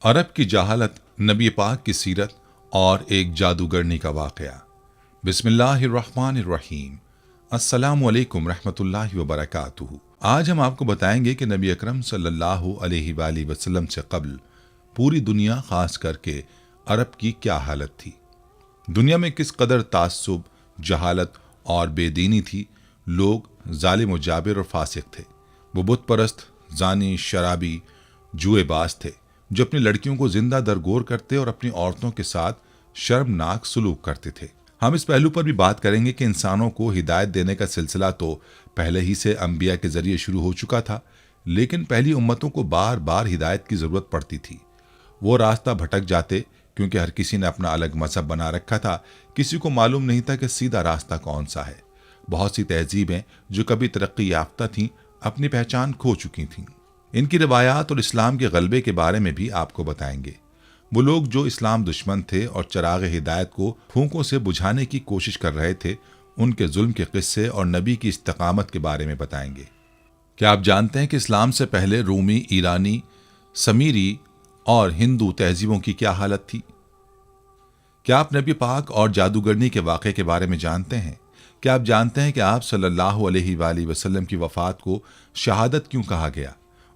عرب کی جہالت، نبی پاک کی سیرت اور ایک جادوگرنی کا واقعہ۔ بسم اللہ الرحمن الرحیم۔ السلام علیکم رحمۃ اللہ وبرکاتہ۔ آج ہم آپ کو بتائیں گے کہ نبی اکرم صلی اللہ علیہ وآلہ وسلم سے قبل پوری دنیا، خاص کر کے عرب کی کیا حالت تھی۔ دنیا میں کس قدر تعصب، جہالت اور بے دینی تھی۔ لوگ ظالم و جابر اور فاسق تھے۔ وہ بت پرست، زانی، شرابی، جوئے باز تھے جو اپنی لڑکیوں کو زندہ درگور کرتے اور اپنی عورتوں کے ساتھ شرمناک سلوک کرتے تھے۔ ہم اس پہلو پر بھی بات کریں گے کہ انسانوں کو ہدایت دینے کا سلسلہ تو پہلے ہی سے انبیاء کے ذریعے شروع ہو چکا تھا، لیکن پہلی امتوں کو بار بار ہدایت کی ضرورت پڑتی تھی۔ وہ راستہ بھٹک جاتے کیونکہ ہر کسی نے اپنا الگ مذہب بنا رکھا تھا۔ کسی کو معلوم نہیں تھا کہ سیدھا راستہ کون سا ہے۔ بہت سی تہذیبیں جو کبھی ترقی یافتہ تھیں اپنی پہچان کھو چکی تھیں۔ ان کی روایات اور اسلام کے غلبے کے بارے میں بھی آپ کو بتائیں گے۔ وہ لوگ جو اسلام دشمن تھے اور چراغ ہدایت کو پھونکوں سے بجھانے کی کوشش کر رہے تھے، ان کے ظلم کے قصے اور نبی کی استقامت کے بارے میں بتائیں گے۔ کیا آپ جانتے ہیں کہ اسلام سے پہلے رومی، ایرانی، سمیری اور ہندو تہذیبوں کی کیا حالت تھی؟ کیا آپ نبی پاک اور جادوگرنی کے واقعے کے بارے میں جانتے ہیں؟ کیا آپ جانتے ہیں کہ آپ صلی اللہ علیہ وآلہ وسلم کی وفات کو شہادت کیوں کہا گیا؟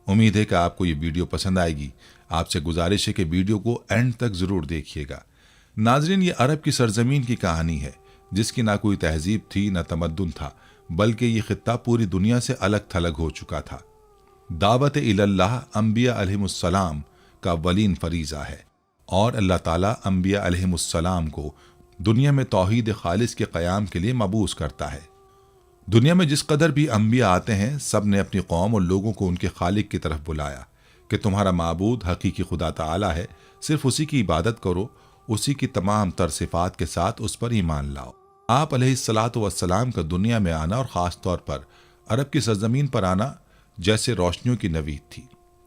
امید ہے کہ آپ کو یہ ویڈیو پسند آئے گی۔ آپ سے گزارش ہے کہ ویڈیو کو اینڈ تک ضرور دیکھیے گا۔ ناظرین، یہ عرب کی سرزمین کی کہانی ہے جس کی نہ کوئی تہذیب تھی، نہ تمدن تھا، بلکہ یہ خطہ پوری دنیا سے الگ تھلگ ہو چکا تھا۔ دعوت اللہ انبیاء علیہم السلام کا اولین فریضہ ہے، اور اللہ تعالیٰ انبیاء علیہم السلام کو دنیا میں توحید خالص کے قیام کے لیے مبعوث کرتا ہے۔ دنیا میں جس قدر بھی انبیاء آتے ہیں، سب نے اپنی قوم اور لوگوں کو ان کے خالق کی طرف بلایا کہ تمہارا معبود حقیقی خدا تعالی ہے، صرف اسی کی عبادت کرو، اسی کی تمام تر صفات کے ساتھ اس پر ایمان لاؤ۔ آپ علیہ الصلاۃ والسلام کا دنیا میں آنا اور خاص طور پر عرب کی سرزمین پر آنا جیسے روشنیوں کی نوید تھی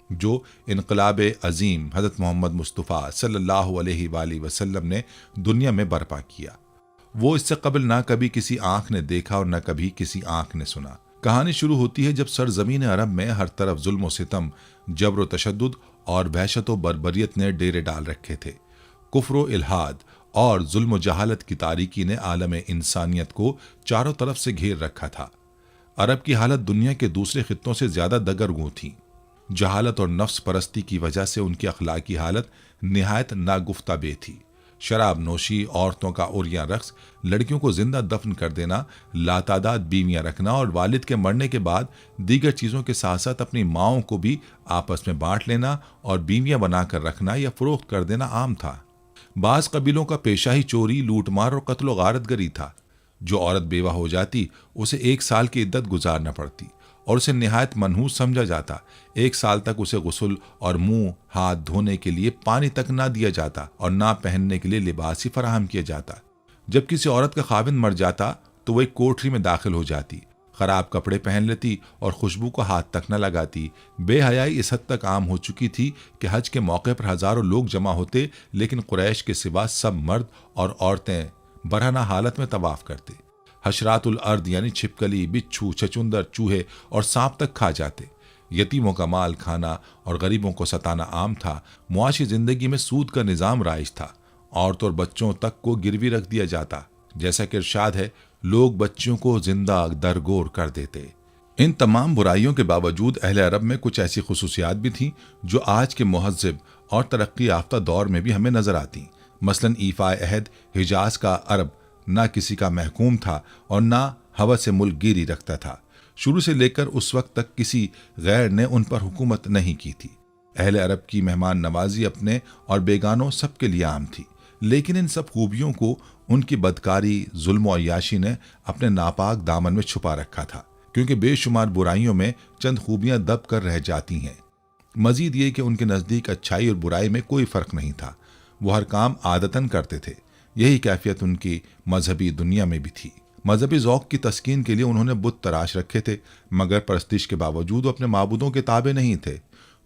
جو انقلاب عظیم حضرت محمد مصطفیٰ صلی اللہ علیہ وآلہ وسلم نے دنیا میں برپا کیا۔ وہ اس سے قبل نہ کبھی کسی آنکھ نے دیکھا اور نہ کبھی کسی آنکھ نے سنا۔ کہانی شروع ہوتی ہے جب سرزمین عرب میں ہر طرف ظلم و ستم، جبر و تشدد اور وحشت و بربریت نے ڈیرے ڈال رکھے تھے۔ کفر و الحاد اور ظلم و جہالت کی تاریکی نے عالم انسانیت کو چاروں طرف سے گھیر رکھا تھا۔ عرب کی حالت دنیا کے دوسرے خطوں سے زیادہ دگرگوں تھی۔ جہالت اور نفس پرستی کی وجہ سے ان کی اخلاقی حالت نہایت ناگفتہ بے تھی۔ شراب نوشی، عورتوں کا عریاں رقص، لڑکیوں کو زندہ دفن کر دینا، لاتعداد بیویاں رکھنا اور والد کے مرنے کے بعد دیگر چیزوں کے ساتھ ساتھ اپنی ماؤں کو بھی آپس میں بانٹ لینا اور بیویاں بنا کر رکھنا یا فروخت کر دینا عام تھا۔ بعض قبیلوں کا پیشہ ہی چوری، لوٹ مار اور قتل و غارت گری تھا۔ جو عورت بیوہ ہو جاتی اسے 1 سال کی عدت گزارنا پڑتی اور اسے نہایت منحوس سمجھا جاتا۔ 1 سال تک اسے غسل اور منہ ہاتھ دھونے کے لیے پانی تک نہ دیا جاتا اور نہ پہننے کے لیے لباس ہی فراہم کیا جاتا۔ جب کسی عورت کا خاوند مر جاتا تو وہ ایک کوٹری میں داخل ہو جاتی، خراب کپڑے پہن لیتی اور خوشبو کو ہاتھ تک نہ لگاتی۔ بے حیائی اس حد تک عام ہو چکی تھی کہ حج کے موقع پر ہزاروں لوگ جمع ہوتے، لیکن قریش کے سوا سب مرد اور عورتیں برہنہ حالت میں طواف کرتے۔ حشرات الارض یعنی چھپکلی، بچھو، چھچندر، چوہے اور سانپ تک کھا جاتے۔ یتیموں کا مال کھانا اور غریبوں کو ستانا عام تھا۔ معاشی زندگی میں سود کا نظام رائج تھا۔ عورتوں اور بچوں تک کو گروی رکھ دیا جاتا۔ جیسا کہ ارشاد ہے، لوگ بچوں کو زندہ درگور کر دیتے۔ ان تمام برائیوں کے باوجود اہل عرب میں کچھ ایسی خصوصیات بھی تھیں جو آج کے مہذب اور ترقی یافتہ دور میں بھی ہمیں نظر آتی۔ مثلاً ایفا عہد، حجاز کا عرب نہ کسی کا محکوم تھا اور نہ ہوس سے ملک گیری رکھتا تھا۔ شروع سے لے کر اس وقت تک کسی غیر نے ان پر حکومت نہیں کی تھی۔ اہل عرب کی مہمان نوازی اپنے اور بیگانوں سب کے لیے عام تھی، لیکن ان سب خوبیوں کو ان کی بدکاری، ظلم و عیاشی نے اپنے ناپاک دامن میں چھپا رکھا تھا، کیونکہ بے شمار برائیوں میں چند خوبیاں دب کر رہ جاتی ہیں۔ مزید یہ کہ ان کے نزدیک اچھائی اور برائی میں کوئی فرق نہیں تھا۔ وہ ہر کام عادتاً کرتے تھے۔ یہی کیفیت ان کی مذہبی دنیا میں بھی تھی۔ مذہبی ذوق کی تسکین کے لیے انہوں نے بت تراش رکھے تھے، مگر پرستش کے باوجود وہ اپنے معبودوں کے تابع نہیں تھے۔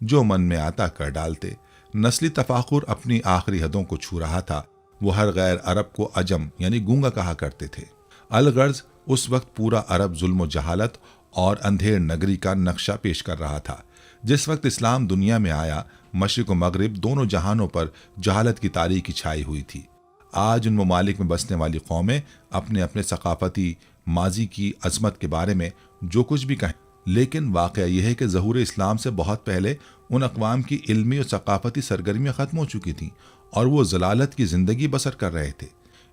جو من میں آتا کر ڈالتے۔ نسلی تفاخر اپنی آخری حدوں کو چھو رہا تھا۔ وہ ہر غیر عرب کو عجم یعنی گونگا کہا کرتے تھے۔ الغرض اس وقت پورا عرب ظلم و جہالت اور اندھیر نگری کا نقشہ پیش کر رہا تھا۔ جس وقت اسلام دنیا میں آیا، مشرق و مغرب دونوں جہانوں پر جہالت کی تاریکی چھائی ہوئی تھی۔ آج ان ممالک میں بسنے والی قومیں اپنے اپنے ثقافتی ماضی کی عظمت کے بارے میں جو کچھ بھی کہیں، لیکن واقعہ یہ ہے کہ ظہور اسلام سے بہت پہلے ان اقوام کی علمی اور ثقافتی سرگرمیاں ختم ہو چکی تھیں اور وہ ضلالت کی زندگی بسر کر رہے تھے۔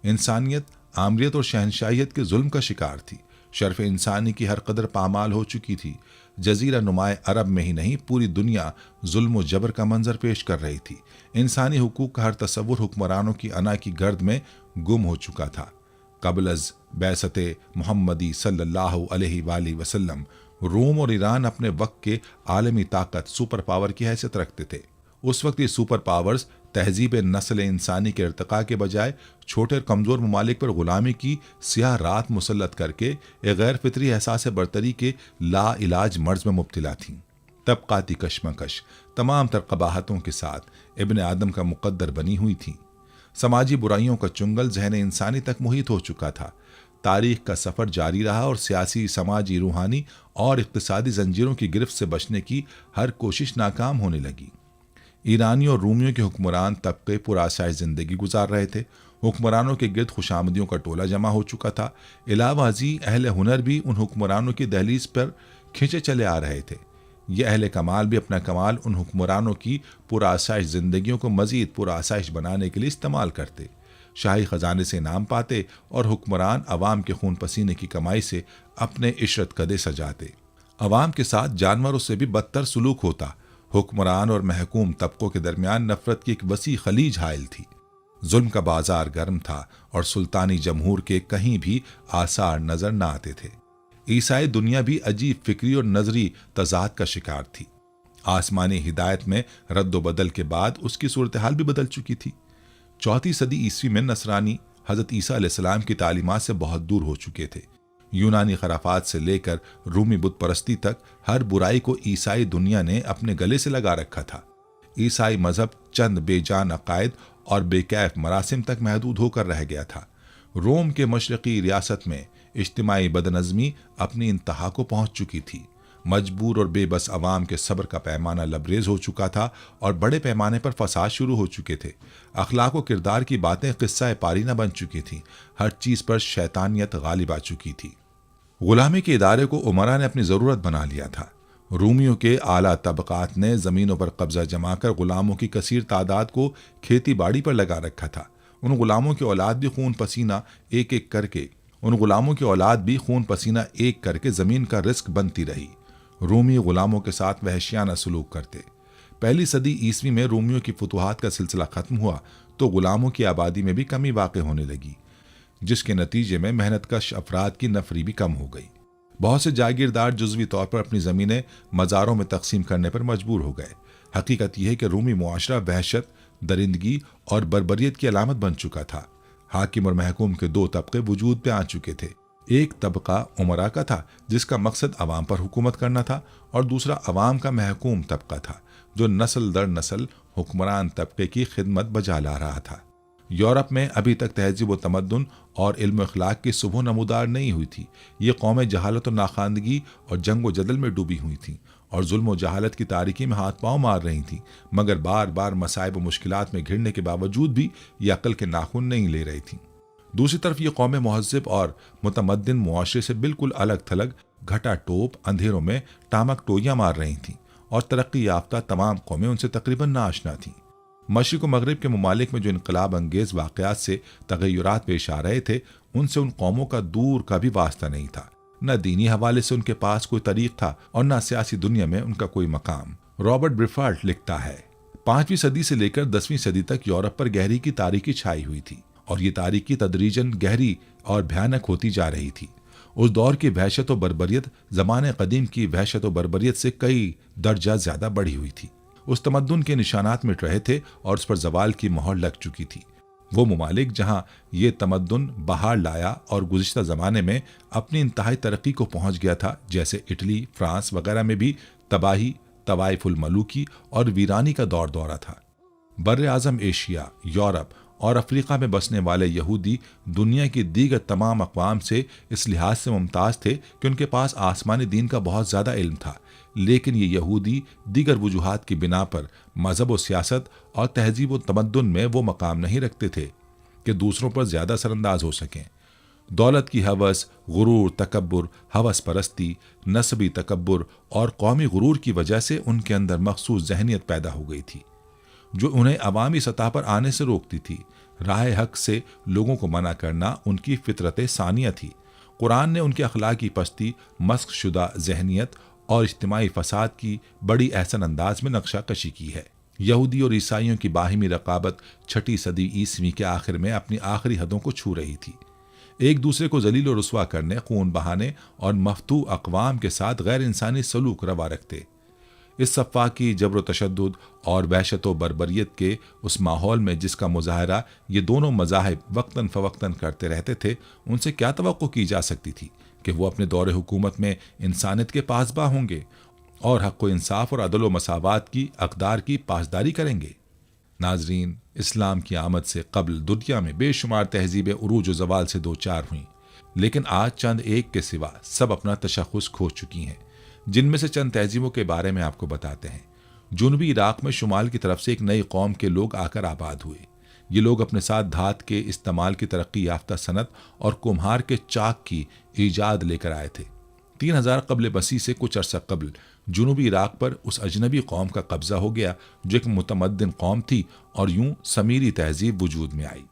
انسانیت آمریت اور شہنشاہیت کے ظلم کا شکار تھی۔ شرف انسانی کی ہر قدر پامال ہو چکی تھی۔ جزیرہ نمائے عرب میں ہی نہیں، پوری دنیا ظلم و جبر کا منظر پیش کر رہی تھی۔ انسانی حقوق کا ہر تصور حکمرانوں کی انا کی گرد میں گم ہو چکا تھا۔ قبل از بعثت محمدی صلی اللہ علیہ وآلہ وسلم روم اور ایران اپنے وقت کے عالمی طاقت سپر پاور کی حیثیت رکھتے تھے۔ اس وقت یہ سپر پاورز تہذیب نسل انسانی کے ارتقاء کے بجائے چھوٹے اور کمزور ممالک پر غلامی کی سیاہ رات مسلط کر کے ایک غیر فطری احساس برتری کے لا علاج مرض میں مبتلا تھیں۔ طبقاتی کشمکش تمام تر قباحتوں کے ساتھ ابن آدم کا مقدر بنی ہوئی تھیں۔ سماجی برائیوں کا چنگل ذہن انسانی تک محیط ہو چکا تھا۔ تاریخ کا سفر جاری رہا اور سیاسی، سماجی، روحانی اور اقتصادی زنجیروں کی گرفت سے بچنے کی ہر کوشش ناکام ہونے لگی۔ ایرانیوں اور رومیوں کے حکمران طبقے پرآسائش زندگی گزار رہے تھے۔ حکمرانوں کے گرد خوشامدیوں کا ٹولہ جمع ہو چکا تھا۔ علاوہ ازیں اہل ہنر بھی ان حکمرانوں کی دہلیز پر کھنچے چلے آ رہے تھے۔ یہ اہل کمال بھی اپنا کمال ان حکمرانوں کی پرآسائش زندگیوں کو مزید پرآسائش بنانے کے لیے استعمال کرتے، شاہی خزانے سے انعام پاتے اور حکمران عوام کے خون پسینے کی کمائی سے اپنے عشرت قدے سجاتے۔ عوام کے ساتھ جانوروں سے بھی بدتر سلوک ہوتا۔ حکمران اور محکوم طبقوں کے درمیان نفرت کی ایک وسیع خلیج حائل تھی۔ ظلم کا بازار گرم تھا اور سلطانی جمہور کے کہیں بھی آثار نظر نہ آتے تھے۔ عیسائی دنیا بھی عجیب فکری اور نظری تضاد کا شکار تھی۔ آسمانی ہدایت میں رد و بدل کے بعد اس کی صورتحال بھی بدل چکی تھی۔ 4 صدی عیسوی میں نصرانی حضرت عیسیٰ علیہ السلام کی تعلیمات سے بہت دور ہو چکے تھے۔ یونانی خرافات سے لے کر رومی بت پرستی تک ہر برائی کو عیسائی دنیا نے اپنے گلے سے لگا رکھا تھا۔ عیسائی مذہب چند بے جان عقائد اور بے کیف مراسم تک محدود ہو کر رہ گیا تھا۔ روم کے مشرقی ریاست میں اجتماعی بدنظمی اپنی انتہا کو پہنچ چکی تھی۔ مجبور اور بے بس عوام کے صبر کا پیمانہ لبریز ہو چکا تھا اور بڑے پیمانے پر فساد شروع ہو چکے تھے۔ اخلاق و کردار کی باتیں قصہ پارینہ بن چکی تھیں۔ ہر چیز پر شیطانیت غالب آ چکی تھی۔ غلامی کے ادارے کو عمرا نے اپنی ضرورت بنا لیا تھا۔ رومیوں کے اعلیٰ طبقات نے زمینوں پر قبضہ جما کر غلاموں کی کثیر تعداد کو کھیتی باڑی پر لگا رکھا تھا۔ ان غلاموں کی اولاد بھی خون پسینہ ایک کر کے زمین کا رزق بنتی رہی۔ رومی غلاموں کے ساتھ وحشیانہ سلوک کرتے۔ پہلی صدی عیسوی میں رومیوں کی فتوحات کا سلسلہ ختم ہوا تو غلاموں کی آبادی میں بھی کمی واقع ہونے لگی، جس کے نتیجے میں محنت کش افراد کی نفری بھی کم ہو گئی۔ بہت سے جاگیردار جزوی طور پر اپنی زمینیں مزاروں میں تقسیم کرنے پر مجبور ہو گئے۔ حقیقت یہ ہے کہ رومی معاشرہ وحشت، درندگی اور بربریت کی علامت بن چکا تھا۔ حاکم اور محکوم کے 2 طبقے وجود پہ آ چکے تھے۔ ایک طبقہ عمرا کا تھا جس کا مقصد عوام پر حکومت کرنا تھا، اور دوسرا عوام کا محکوم طبقہ تھا جو نسل در نسل حکمران طبقے کی خدمت بجا لا رہا تھا۔ یورپ میں ابھی تک تہذیب و تمدن اور علم و اخلاق کی صبح نمودار نہیں ہوئی تھی۔ یہ قومیں جہالت و ناخواندگی اور جنگ و جدل میں ڈوبی ہوئی تھیں اور ظلم و جہالت کی تاریکی میں ہاتھ پاؤں مار رہی تھیں، مگر بار بار مصائب و مشکلات میں گھرنے کے باوجود بھی یہ عقل کے ناخن نہیں لے رہی تھیں۔ دوسری طرف یہ قومیں مہذب اور متمدن معاشرے سے بالکل الگ تھلگ گھٹا ٹوپ اندھیروں میں ٹامک ٹوئیاں مار رہی تھیں، اور ترقی یافتہ تمام قومیں ان سے تقریباً ناآشنا تھیں۔ مشرق و مغرب کے ممالک میں جو انقلاب انگیز واقعات سے تغیرات پیش آ رہے تھے، ان سے ان قوموں کا دور کا بھی واسطہ نہیں تھا۔ نہ دینی حوالے سے ان کے پاس کوئی طریق تھا اور نہ سیاسی دنیا میں ان کا کوئی مقام۔ رابرٹ برفالٹ لکھتا ہے، 5ویں صدی سے لے کر 10ویں صدی تک یورپ پر گہری کی تاریکی چھائی ہوئی تھی، اور یہ تاریکی تدریجاً گہری اور بھیانک ہوتی جا رہی تھی۔ اس دور کی وحشت و بربریت زمانے قدیم کی وحشت و بربریت سے کئی درجہ زیادہ بڑھی ہوئی تھی۔ اس تمدن کے نشانات مٹ رہے تھے اور اس پر زوال کی مہر لگ چکی تھی۔ وہ ممالک جہاں یہ تمدن بہار لایا اور گزشتہ زمانے میں اپنی انتہائی ترقی کو پہنچ گیا تھا، جیسے اٹلی، فرانس وغیرہ میں بھی تباہی، طوائف الملوکی اور ویرانی کا دورہ تھا۔ بر اعظم ایشیا، یورپ اور افریقہ میں بسنے والے یہودی دنیا کی دیگر تمام اقوام سے اس لحاظ سے ممتاز تھے کہ ان کے پاس آسمانی دین کا بہت زیادہ علم تھا۔ لیکن یہ یہودی دیگر وجوہات کی بنا پر مذہب و سیاست اور تہذیب و تمدن میں وہ مقام نہیں رکھتے تھے کہ دوسروں پر زیادہ اثر انداز ہو سکیں۔ دولت کی ہوس، غرور، تکبر، ہوس پرستی، نسبی تکبر اور قومی غرور کی وجہ سے ان کے اندر مخصوص ذہنیت پیدا ہو گئی تھی جو انہیں عوامی سطح پر آنے سے روکتی تھی۔ راہ حق سے لوگوں کو منع کرنا ان کی فطرت ثانیہ تھی۔ قرآن نے ان کی اخلاقی پستی، مسخ شدہ ذہنیت اور اجتماعی فساد کی بڑی احسن انداز میں نقشہ کشی کی ہے۔ یہودی اور عیسائیوں کی باہمی رقابت 6 صدی عیسوی کے آخر میں اپنی آخری حدوں کو چھو رہی تھی۔ ایک دوسرے کو ذلیل و رسوا کرنے، خون بہانے اور مفتوح اقوام کے ساتھ غیر انسانی سلوک روا رکھتے۔ اس سفاکی جبر و تشدد اور وحشت و بربریت کے اس ماحول میں جس کا مظاہرہ یہ دونوں مذاہب وقتاً فوقتاً کرتے رہتے تھے، ان سے کیا توقع کی جا سکتی تھی کہ وہ اپنے دور حکومت میں انسانیت کے پاسباں ہوں گے اور حق و انصاف اور عدل و مساوات کی اقدار کی پاسداری کریں گے؟ ناظرین، اسلام کی آمد سے قبل دنیا میں بے شمار تہذیبیں عروج و زوال سے دوچار ہوئیں، لیکن آج چند ایک کے سوا سب اپنا تشخص کھو چکی ہیں۔ جن میں سے چند تہذیبوں کے بارے میں آپ کو بتاتے ہیں۔ جنوبی عراق میں شمال کی طرف سے ایک نئی قوم کے لوگ آ کر آباد ہوئے۔ یہ لوگ اپنے ساتھ دھات کے استعمال کی ترقی یافتہ صنعت اور کمہار کے چاک کی ایجاد لے کر آئے تھے۔ 3000 قبل مسیح سے کچھ عرصہ قبل جنوبی عراق پر اس اجنبی قوم کا قبضہ ہو گیا جو ایک متمدن قوم تھی، اور یوں سمیری تہذیب وجود میں آئی۔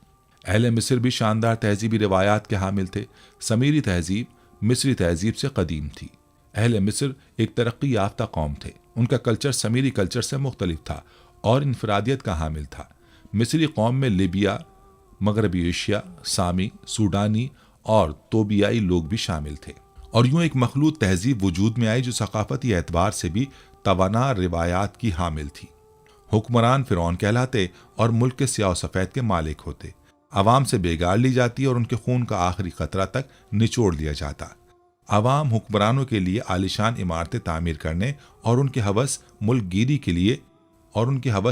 اہل مصر بھی شاندار تہذیبی روایات کے حامل تھے۔ سمیری تہذیب مصری تہذیب سے قدیم تھی۔ اہل مصر ایک ترقی یافتہ قوم تھے۔ ان کا کلچر سمیری کلچر سے مختلف تھا اور انفرادیت کا حامل تھا۔ مصری قوم میں لیبیا، مغربی ایشیا، سامی، سوڈانی اور توبیائی لوگ بھی شامل تھے، اور یوں ایک مخلوط تہذیب وجود میں آئی جو ثقافتی اعتبار سے بھی توانا روایات کی حامل تھی۔ حکمران فرعون کہلاتے اور ملک کے سیاہ و سفید کے مالک ہوتے۔ عوام سے بےگار لی جاتی اور ان کے خون کا آخری قطرہ تک نچوڑ دیا جاتا۔ عوام حکمرانوں کے لیے عالیشان عمارتیں تعمیر کرنے اور ان کے ہوس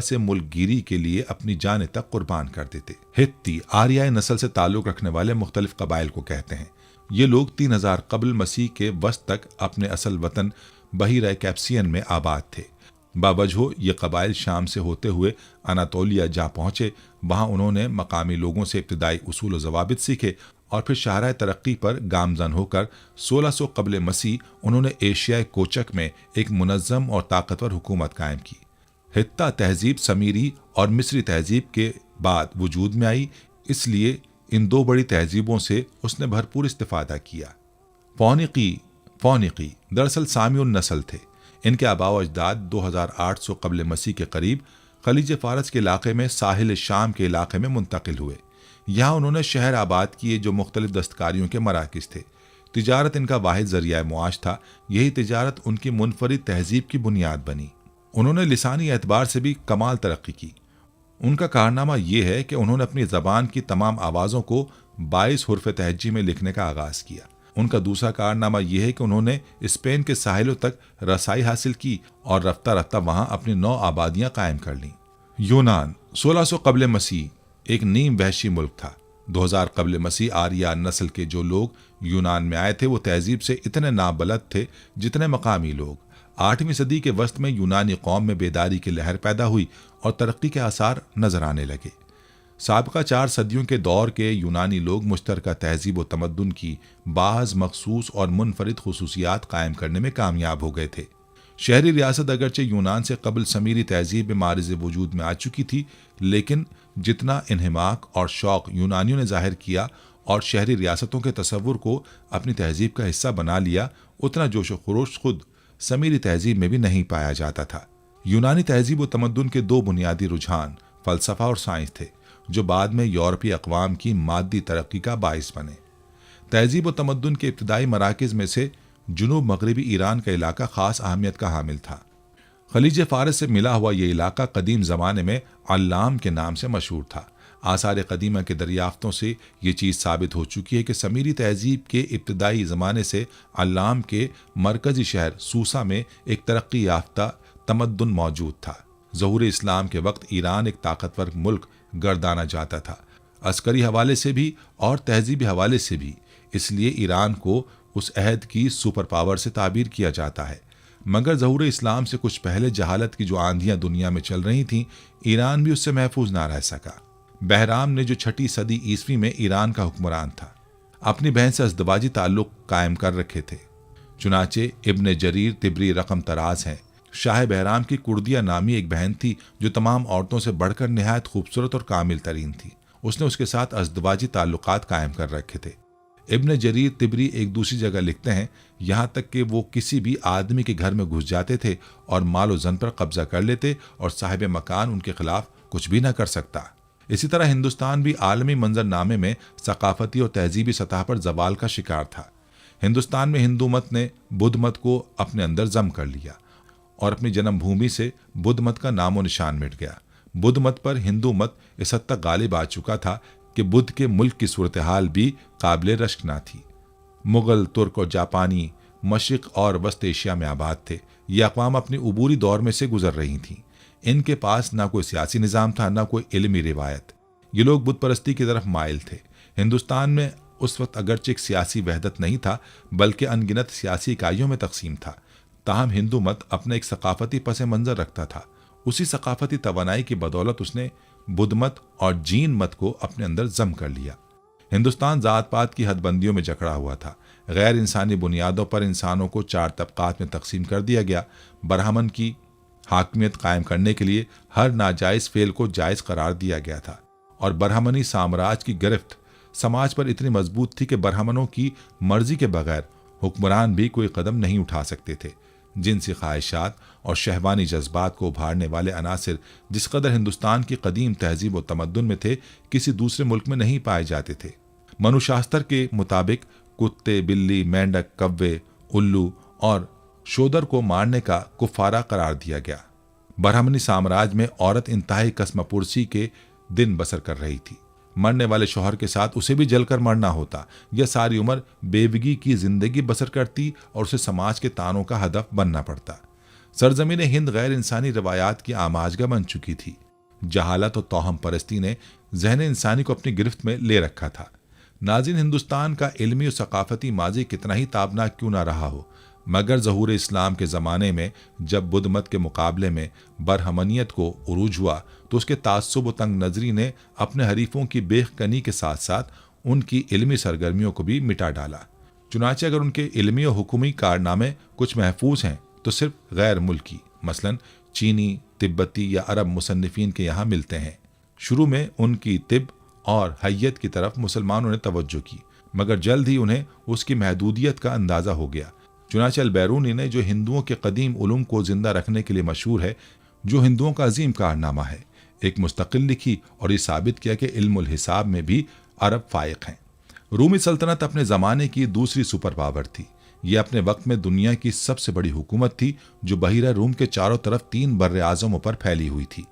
سے ملک گیری کے لیے اپنی جانیں تک قربان کر دیتے۔ ہتی آریائی نسل سے تعلق رکھنے والے مختلف قبائل کو کہتے ہیں۔ یہ لوگ 3000 قبل مسیح کے وسط تک اپنے اصل وطن بحیرہ کیپسین میں آباد تھے۔ باوجہ یہ قبائل شام سے ہوتے ہوئے اناتولیا جا پہنچے۔ وہاں انہوں نے مقامی لوگوں سے ابتدائی اصول و ضوابط سیکھے اور پھر شاہراہ ترقی پر گامزن ہو کر 1600 قبل مسیح انہوں نے ایشیائے کوچک میں ایک منظم اور طاقتور حکومت قائم کی۔ ہتہ تہذیب سمیری اور مصری تہذیب کے بعد وجود میں آئی، اس لیے ان دو بڑی تہذیبوں سے اس نے بھرپور استفادہ کیا۔ فونیقی دراصل سامی النسل تھے۔ ان کے آباء و اجداد 2800 قبل مسیح کے قریب خلیج فارس کے علاقے میں ساحل شام کے علاقے میں منتقل ہوئے۔ یہاں انہوں نے شہر آباد کیے جو مختلف دستکاریوں کے مراکز تھے۔ تجارت ان کا واحد ذریعہ معاش تھا۔ یہی تجارت ان کی منفرد تہذیب کی بنیاد بنی۔ انہوں نے لسانی اعتبار سے بھی کمال ترقی کی۔ ان کا کارنامہ یہ ہے کہ انہوں نے اپنی زبان کی تمام آوازوں کو 22 حرف تہجی میں لکھنے کا آغاز کیا۔ ان کا دوسرا کارنامہ یہ ہے کہ انہوں نے اسپین کے ساحلوں تک رسائی حاصل کی اور رفتہ رفتہ وہاں اپنی 9 آبادیاں قائم کر لیں۔ یونان 1600 قبل مسیح ایک نیم وحشی ملک تھا۔ 2000 قبل مسیح آریا نسل کے جو لوگ یونان میں آئے تھے وہ تہذیب سے اتنے نابلد تھے جتنے مقامی لوگ۔ 8ویں صدی کے وسط میں یونانی قوم میں بیداری کی لہر پیدا ہوئی اور ترقی کے آثار نظر آنے لگے۔ سابقہ 4 صدیوں کے دور کے یونانی لوگ مشترکہ تہذیب و تمدن کی بعض مخصوص اور منفرد خصوصیات قائم کرنے میں کامیاب ہو گئے تھے۔ شہری ریاست اگرچہ یونان سے قبل سمیری تہذیب میں معرض وجود میں آ چکی تھی، لیکن جتنا انہماک اور شوق یونانیوں نے ظاہر کیا اور شہری ریاستوں کے تصور کو اپنی تہذیب کا حصہ بنا لیا، اتنا جوش و خروش خود سمیری تہذیب میں بھی نہیں پایا جاتا تھا۔ یونانی تہذیب و تمدن کے 2 بنیادی رجحان فلسفہ اور سائنس تھے، جو بعد میں یورپی اقوام کی مادی ترقی کا باعث بنے۔ تہذیب و تمدن کے ابتدائی مراکز میں سے جنوب مغربی ایران کا علاقہ خاص اہمیت کا حامل تھا۔ خلیج فارس سے ملا ہوا یہ علاقہ قدیم زمانے میں علام کے نام سے مشہور تھا۔ آثار قدیمہ کے دریافتوں سے یہ چیز ثابت ہو چکی ہے کہ سمیری تہذیب کے ابتدائی زمانے سے علام کے مرکزی شہر سوسا میں ایک ترقی یافتہ تمدن موجود تھا۔ ظہور اسلام کے وقت ایران ایک طاقتور ملک گردانا جاتا تھا، عسکری حوالے سے بھی اور تہذیبی حوالے سے بھی۔ اس لیے ایران کو اس عہد کی سپر پاور سے تعبیر کیا جاتا ہے۔ مگر ظہور اسلام سے کچھ پہلے جہالت کی جو آندیاں دنیا میں چل رہی تھیں، ایران بھی اس سے محفوظ نہ رہ سکا۔ بہرام نے جو 6 صدی عیسوی میں ایران کا حکمران تھا، اپنی بہن سے ازدواجی تعلق قائم کر رکھے تھے۔ چنانچہ ابن جریر طبری رقم تراز ہیں، شاہ بہرام کی کردیہ نامی ایک بہن تھی جو تمام عورتوں سے بڑھ کر نہایت خوبصورت اور کامل ترین تھی۔ اس نے اس کے ساتھ ازدواجی تعلقات قائم کر رکھے تھے۔ ابن جریر طبری ایک دوسری جگہ لکھتے ہیں، یہاں تک کہ وہ کسی بھی آدمی کے گھر میں گھس جاتے تھے اور مال و زن پر قبضہ کر لیتے اور صاحب مکان ان کے خلاف کچھ بھی نہ کر سکتا۔ اسی طرح ہندوستان بھی عالمی منظرنامے میں ثقافتی اور تہذیبی سطح پر زوال کا شکار تھا۔ ہندوستان میں ہندو مت نے بدھ مت کو اپنے اندر ضم کر لیا اور اپنی جنم بھومی سے بدھ مت کا نام و نشان مٹ گیا۔ بدھ مت پر ہندو مت اس حد تک غالب آ چکا تھا کہ بدھ کے ملک کی صورتحال بھی قابل رشک نہ تھی۔ مغل، ترک اور جاپانی مشرق اور وسط ایشیا میں آباد تھے۔ یہ اقوام اپنی عبوری دور میں سے گزر رہی تھیں۔ ان کے پاس نہ کوئی سیاسی نظام تھا، نہ کوئی علمی روایت۔ یہ لوگ بت پرستی کی طرف مائل تھے۔ ہندوستان میں اس وقت اگرچہ ایک سیاسی وحدت نہیں تھا، بلکہ ان گنت سیاسی اکائیوں میں تقسیم تھا، تاہم ہندو مت اپنا ایک ثقافتی پس منظر رکھتا تھا۔ اسی ثقافتی توانائی کی بدولت اس نے بدھ مت اور جین مت کو اپنے اندر ضم کر لیا۔ ہندوستان ذات پات کی حد بندیوں میں جکڑا ہوا تھا۔ غیر انسانی بنیادوں پر انسانوں کو 4 طبقات میں تقسیم کر دیا گیا۔ برہمن کی حاکمیت قائم کرنے کے لیے ہر ناجائز فعل کو جائز قرار دیا گیا تھا، اور برہمنی سامراج کی گرفت سماج پر اتنی مضبوط تھی کہ برہمنوں کی مرضی کے بغیر حکمران بھی کوئی قدم نہیں اٹھا سکتے تھے۔ جنسی خواہشات اور شہوانی جذبات کو ابھارنے والے عناصر جس قدر ہندوستان کی قدیم تہذیب و تمدن میں تھے، کسی دوسرے ملک میں نہیں پائے جاتے تھے۔ منوشاستر کے مطابق کتے، بلی، مینڈک، کوے، الو اور شودر کو مارنے کا کفارہ قرار دیا گیا۔ برہمنی سامراج میں عورت انتہائی قسم پرسی کے دن بسر کر رہی تھی۔ مرنے والے شوہر کے ساتھ اسے بھی جل کر مرنا ہوتا، یا ساری عمر بیوگی کی زندگی بسر کرتی اور اسے سماج کے تانوں کا ہدف بننا پڑتا۔ سرزمین ہند غیر انسانی روایات کی آماجگاہ بن چکی تھی۔ جہالت و توہم پرستی نے ذہن انسانی کو اپنی گرفت میں لے رکھا تھا۔ ناظرین، ہندوستان کا علمی و ثقافتی ماضی کتنا ہی تابناک کیوں نہ رہا ہو، مگر ظہور اسلام کے زمانے میں جب بدھ مت کے مقابلے میں برہمنیت کو عروج ہوا تو اس کے تعصب و تنگ نظری نے اپنے حریفوں کی بیخ کنی کے ساتھ ساتھ ان کی علمی سرگرمیوں کو بھی مٹا ڈالا۔ چنانچہ اگر ان کے علمی و حکومی کارنامے کچھ محفوظ ہیں تو صرف غیر ملکی، مثلا چینی، تبتی یا عرب مصنفین کے یہاں ملتے ہیں۔ شروع میں ان کی طب اور حیت کی طرف مسلمانوں نے توجہ کی، مگر جلد ہی انہیں اس کی محدودیت کا اندازہ ہو گیا۔ چنانچہ البیرونی نے جو ہندوؤں کے قدیم علوم کو زندہ رکھنے کے لیے مشہور ہے، جو ہندوؤں کا عظیم کارنامہ ہے، ایک مستقل لکھی اور یہ ثابت کیا کہ علم الحساب میں بھی عرب فائق ہیں۔ رومی سلطنت اپنے زمانے کی دوسری سپر پاور تھی۔ یہ اپنے وقت میں دنیا کی سب سے بڑی حکومت تھی جو بحیرہ روم کے چاروں طرف 3 بر اعظموں پر پھیلی ہوئی تھی۔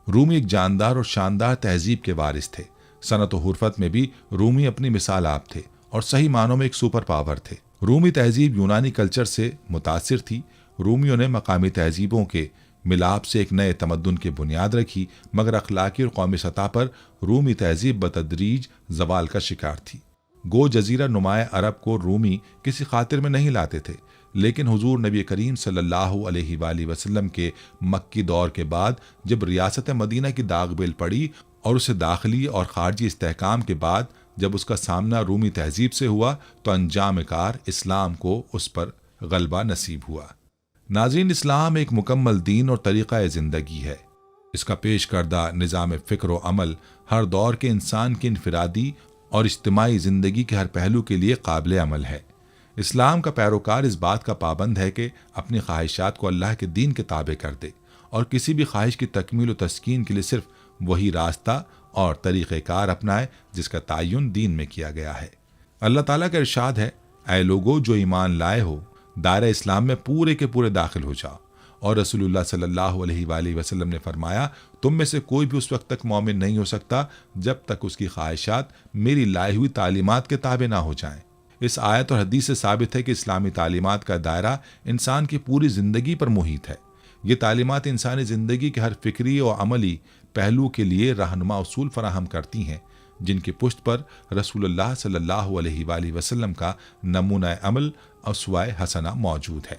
رومی ایک جاندار اور شاندار تہذیب کے وارث تھے۔ صنعت و حرفت میں بھی رومی اپنی مثال آپ تھے اور صحیح معنوں میں ایک سپر پاور تھے۔ رومی تہذیب یونانی کلچر سے متاثر تھی۔ رومیوں نے مقامی تہذیبوں کے ملاپ سے ایک نئے تمدن کی بنیاد رکھی، مگر اخلاقی اور قومی سطح پر رومی تہذیب بتدریج زوال کا شکار تھی۔ گو جزیرہ نمایاں عرب کو رومی کسی خاطر میں نہیں لاتے تھے، لیکن حضور نبی کریم صلی اللہ علیہ وآلہ وسلم کے مکی دور کے بعد جب ریاست مدینہ کی داغ بیل پڑی اور اسے داخلی اور خارجی استحکام کے بعد جب اس کا سامنا رومی تہذیب سے ہوا تو انجام کار اسلام کو اس پر غلبہ نصیب ہوا۔ ناظرین، اسلام ایک مکمل دین اور طریقہ زندگی ہے۔ اس کا پیش کردہ نظام فکر و عمل ہر دور کے انسان کی انفرادی اور اجتماعی زندگی کے ہر پہلو کے لیے قابل عمل ہے۔ اسلام کا پیروکار اس بات کا پابند ہے کہ اپنی خواہشات کو اللہ کے دین کے تابع کر دے اور کسی بھی خواہش کی تکمیل و تسکین کے لیے صرف وہی راستہ اور طریقہ کار اپنائے جس کا تعین دین میں کیا گیا ہے۔ اللہ تعالیٰ کا ارشاد ہے، اے لوگو جو ایمان لائے ہو، دائرہ اسلام میں پورے کے پورے داخل ہو جاؤ۔ اور رسول اللہ صلی اللہ علیہ وآلہ وسلم نے فرمایا، تم میں سے کوئی بھی اس وقت تک مومن نہیں ہو سکتا جب تک اس کی خواہشات میری لائی ہوئی تعلیمات کے تابع نہ ہو جائیں۔ اس آیت اور حدیث سے ثابت ہے کہ اسلامی تعلیمات کا دائرہ انسان کی پوری زندگی پر محیط ہے۔ یہ تعلیمات انسانی زندگی کے ہر فکری اور عملی پہلو کے لیے رہنما اصول فراہم کرتی ہیں، جن کی پشت پر رسول اللہ صلی اللہ علیہ وآلہ وسلم کا نمونہ عمل اسوہ حسنہ موجود ہے۔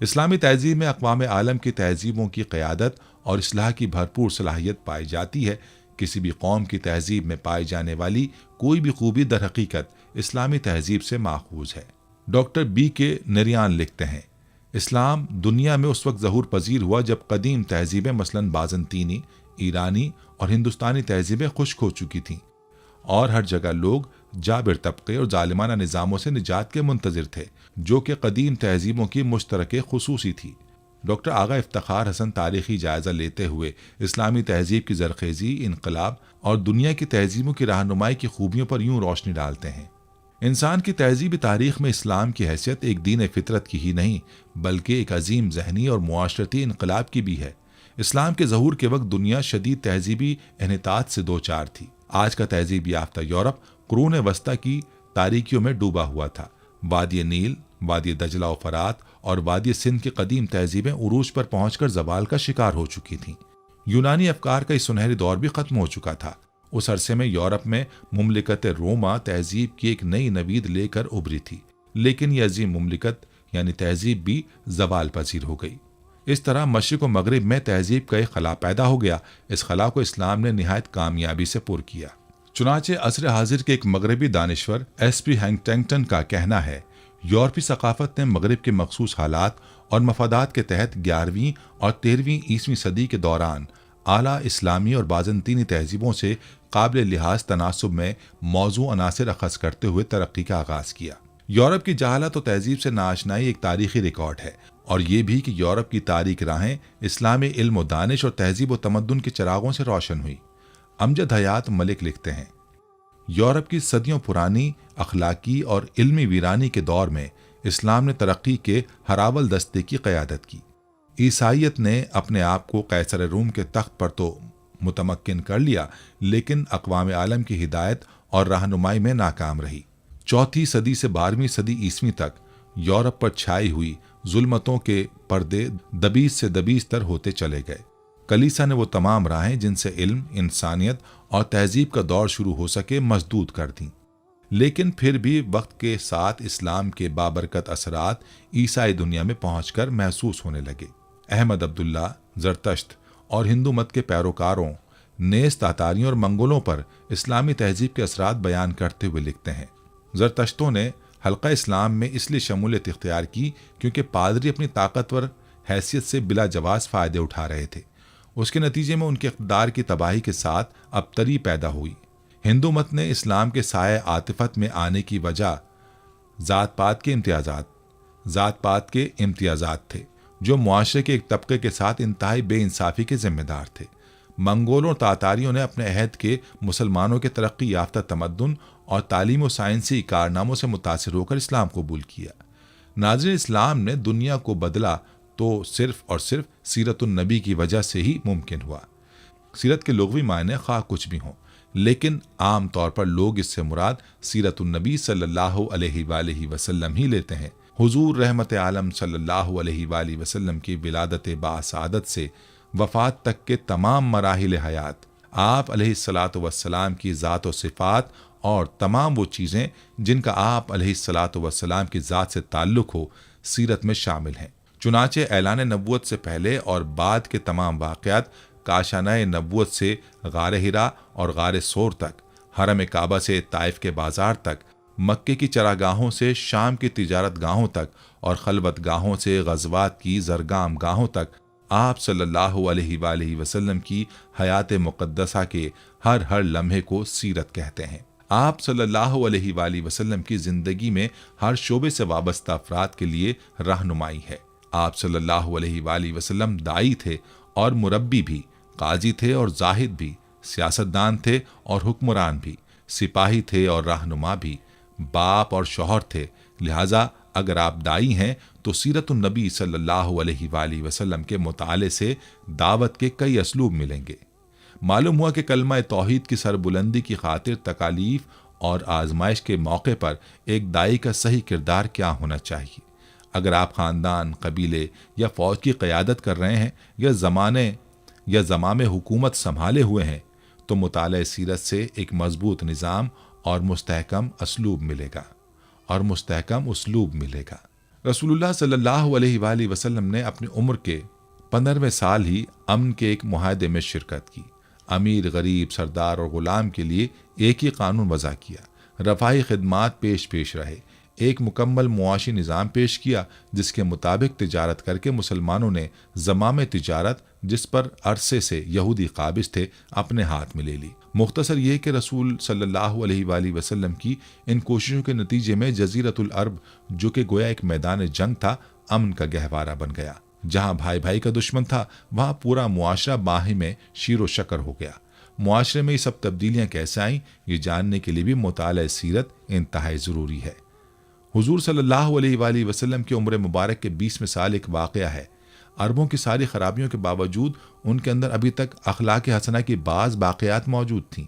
اسلامی تہذیب میں اقوام عالم کی تہذیبوں کی قیادت اور اصلاح کی بھرپور صلاحیت پائی جاتی ہے۔ کسی بھی قوم کی تہذیب میں پائی جانے والی کوئی بھی خوبی در حقیقت اسلامی تہذیب سے ماخوذ ہے۔ ڈاکٹر بی کے نریان لکھتے ہیں، اسلام دنیا میں اس وقت ظہور پذیر ہوا جب قدیم تہذیبیں مثلاً بازنطینی، ایرانی اور ہندوستانی تہذیبیں خشک ہو چکی تھیں، اور ہر جگہ لوگ جابر طبقے اور ظالمانہ نظاموں سے نجات کے منتظر تھے، جو کہ قدیم تہذیبوں کی مشترک خصوصی تھی۔ ڈاکٹر آغا افتخار حسن تاریخی جائزہ لیتے ہوئے اسلامی تہذیب کی زرخیزی، انقلاب اور دنیا کی تہذیبوں کی رہنمائی کی خوبیوں پر یوں روشنی ڈالتے ہیں۔ انسان کی تہذیبی تاریخ میں اسلام کی حیثیت ایک دین فطرت کی ہی نہیں، بلکہ ایک عظیم ذہنی اور معاشرتی انقلاب کی بھی ہے۔ اسلام کے ظہور کے وقت دنیا شدید تہذیبی انحطاط سے دوچار تھی۔ آج کا تہذیب یافتہ یورپ قرون وسطی کی تاریکیوں میں ڈوبا ہوا تھا۔ وادی نیل، وادی دجلہ و فرات اور وادی سندھ کی قدیم تہذیبیں عروج پر پہنچ کر زوال کا شکار ہو چکی تھیں۔ یونانی افکار کا یہ سنہری دور بھی ختم ہو چکا تھا۔ اس عرصے میں یورپ میں مملکت روما تہذیب کی ایک نئی نوید لے کر ابھری تھی، لیکن یہ عظیم مملکت یعنی تہذیب بھی زوال پذیر ہو گئی۔ اس طرح مشرق و مغرب میں تہذیب کا ایک خلا پیدا ہو گیا۔ اس خلا کو اسلام نے نہایت کامیابی سے پر کیا۔ چنانچہ عصر حاضر کے ایک مغربی دانشور ایس پی ہینگٹنگٹن کا کہنا ہے، یورپی ثقافت نے مغرب کے مخصوص حالات اور مفادات کے تحت 11ویں اور 13ویں عیسوی صدی کے دوران اعلیٰ اسلامی اور بازنطینی تہذیبوں سے قابل لحاظ تناسب میں موضوع عناصر اخذ کرتے ہوئے ترقی کا آغاز کیا۔ یورپ کی جہالت و تہذیب سے ناآشنائی ایک تاریخی ریکارڈ ہے، اور یہ بھی کہ یورپ کی تاریک راہیں اسلامی علم و دانش اور تہذیب و تمدن کے چراغوں سے روشن ہوئی۔ امجد حیات ملک لکھتے ہیں، یورپ کی صدیوں پرانی اخلاقی اور علمی ویرانی کے دور میں اسلام نے ترقی کے ہراول دستے کی قیادت کی۔ عیسائیت نے اپنے آپ کو قیصر روم کے تخت پر تو متمکن کر لیا، لیکن اقوام عالم کی ہدایت اور رہنمائی میں ناکام رہی۔ 4 صدی سے 12ویں صدی عیسوی تک یورپ پر چھائی ہوئی ظلمتوں کے پردے دبیز سے دبیز تر ہوتے چلے گئے۔ کلیسا نے وہ تمام راہیں جن سے علم، انسانیت اور تہذیب کا دور شروع ہو سکے مسدود کر دیں، لیکن پھر بھی وقت کے ساتھ اسلام کے بابرکت اثرات عیسائی دنیا میں پہنچ کر محسوس ہونے لگے۔ احمد عبداللہ، زرتشت اور ہندو مت کے پیروکاروں نیز تاتاریوں اور منگولوں پر اسلامی تہذیب کے اثرات بیان کرتے ہوئے لکھتے ہیں، زرتشتوں نے حلقہ اسلام میں اس لیے شمولیت اختیار کی کیونکہ پادری اپنی طاقتور حیثیت سے بلا جواز فائدے اٹھا رہے تھے۔ اس کے نتیجے میں ان کے اقتدار کی تباہی کے ساتھ ابتری پیدا ہوئی۔ ہندو مت نے اسلام کے سائے عاطفت میں آنے کی وجہ ذات پات کے امتیازات تھے، جو معاشرے کے ایک طبقے کے ساتھ انتہائی بے انصافی کے ذمہ دار تھے۔ منگولوں اور تاتاریوں نے اپنے عہد کے مسلمانوں کے ترقی یافتہ تمدن اور تعلیم و سائنسی کارناموں سے متاثر ہو کر اسلام قبول کیا۔ ناظرین، اسلام نے دنیا کو بدلا تو صرف اور صرف سیرت النبی کی وجہ سے ہی ممکن ہوا۔ سیرت کے لغوی معنی خواہ کچھ بھی ہوں، لیکن عام طور پر لوگ اس سے مراد سیرت النبی صلی اللہ علیہ وآلہ وسلم ہی لیتے ہیں۔ حضور رحمت عالم صلی اللہ علیہ وآلہ وسلم کی ولادت باسعادت سے وفات تک کے تمام مراحل حیات، آپ علیہ الصلاۃ والسلام کی ذات و صفات اور تمام وہ چیزیں جن کا آپ علیہ الصلاۃ والسلام کی ذات سے تعلق ہو، سیرت میں شامل ہیں۔ چنانچہ اعلان نبوت سے پہلے اور بعد کے تمام واقعات، کاشانہ نبوت سے غار حرا اور غار ثور تک، حرم کعبہ سے طائف کے بازار تک، مکے کی چراگاہوں سے شام کی تجارت گاہوں تک اور خلوت گاہوں سے غزوات کی زرگام گاہوں تک، آپ صلی اللہ علیہ وآلہ وسلم کی حیات مقدسہ کے ہر لمحے کو سیرت کہتے ہیں۔ آپ صلی اللہ علیہ وآلہ وسلم کی زندگی میں ہر شعبے سے وابستہ افراد کے لیے رہنمائی ہے۔ آپ صلی اللہ علیہ وآلہ وسلم داعی تھے اور مربی بھی، قاضی تھے اور زاہد بھی، سیاستدان تھے اور حکمران بھی، سپاہی تھے اور رہنما بھی، باپ اور شوہر تھے۔ لہٰذا اگر آپ داعی ہیں تو سیرت النبی صلی اللہ علیہ وآلہ وسلم کے مطالعے سے دعوت کے کئی اسلوب ملیں گے۔ معلوم ہوا کہ کلمہ توحید کی سربلندی کی خاطر تکالیف اور آزمائش کے موقع پر ایک داعی کا صحیح کردار کیا ہونا چاہیے۔ اگر آپ خاندان، قبیلے یا فوج کی قیادت کر رہے ہیں یا زمام حکومت سنبھالے ہوئے ہیں تو مطالعہ سیرت سے ایک مضبوط نظام اور مستحکم اسلوب ملے گا۔ رسول اللہ صلی اللہ علیہ وآلہ وسلم نے اپنی عمر کے 15ویں سال ہی امن کے ایک معاہدے میں شرکت کی۔ امیر، غریب، سردار اور غلام کے لیے ایک ہی قانون وضع کیا، رفاہی خدمات پیش رہے، ایک مکمل معاشی نظام پیش کیا جس کے مطابق تجارت کر کے مسلمانوں نے زمام تجارت، جس پر عرصے سے یہودی قابض تھے، اپنے ہاتھ میں لے لی۔ مختصر یہ کہ رسول صلی اللہ علیہ وآلہ وسلم کی ان کوششوں کے نتیجے میں جزیرۃ العرب، جو کہ گویا ایک میدان جنگ تھا، امن کا گہوارہ بن گیا۔ جہاں بھائی بھائی کا دشمن تھا، وہاں پورا معاشرہ باہم میں شیر و شکر ہو گیا۔ معاشرے میں یہ سب تبدیلیاں کیسے آئیں، یہ جاننے کے لیے بھی مطالعہ سیرت انتہائی ضروری ہے۔ حضور صلی اللہ علیہ وآلہ وسلم کی عمر مبارک کے 20ویں سال ایک واقعہ ہے۔ عربوں کی ساری خرابیوں کے باوجود ان کے اندر ابھی تک اخلاق حسنہ کی بعض باقیات موجود تھیں۔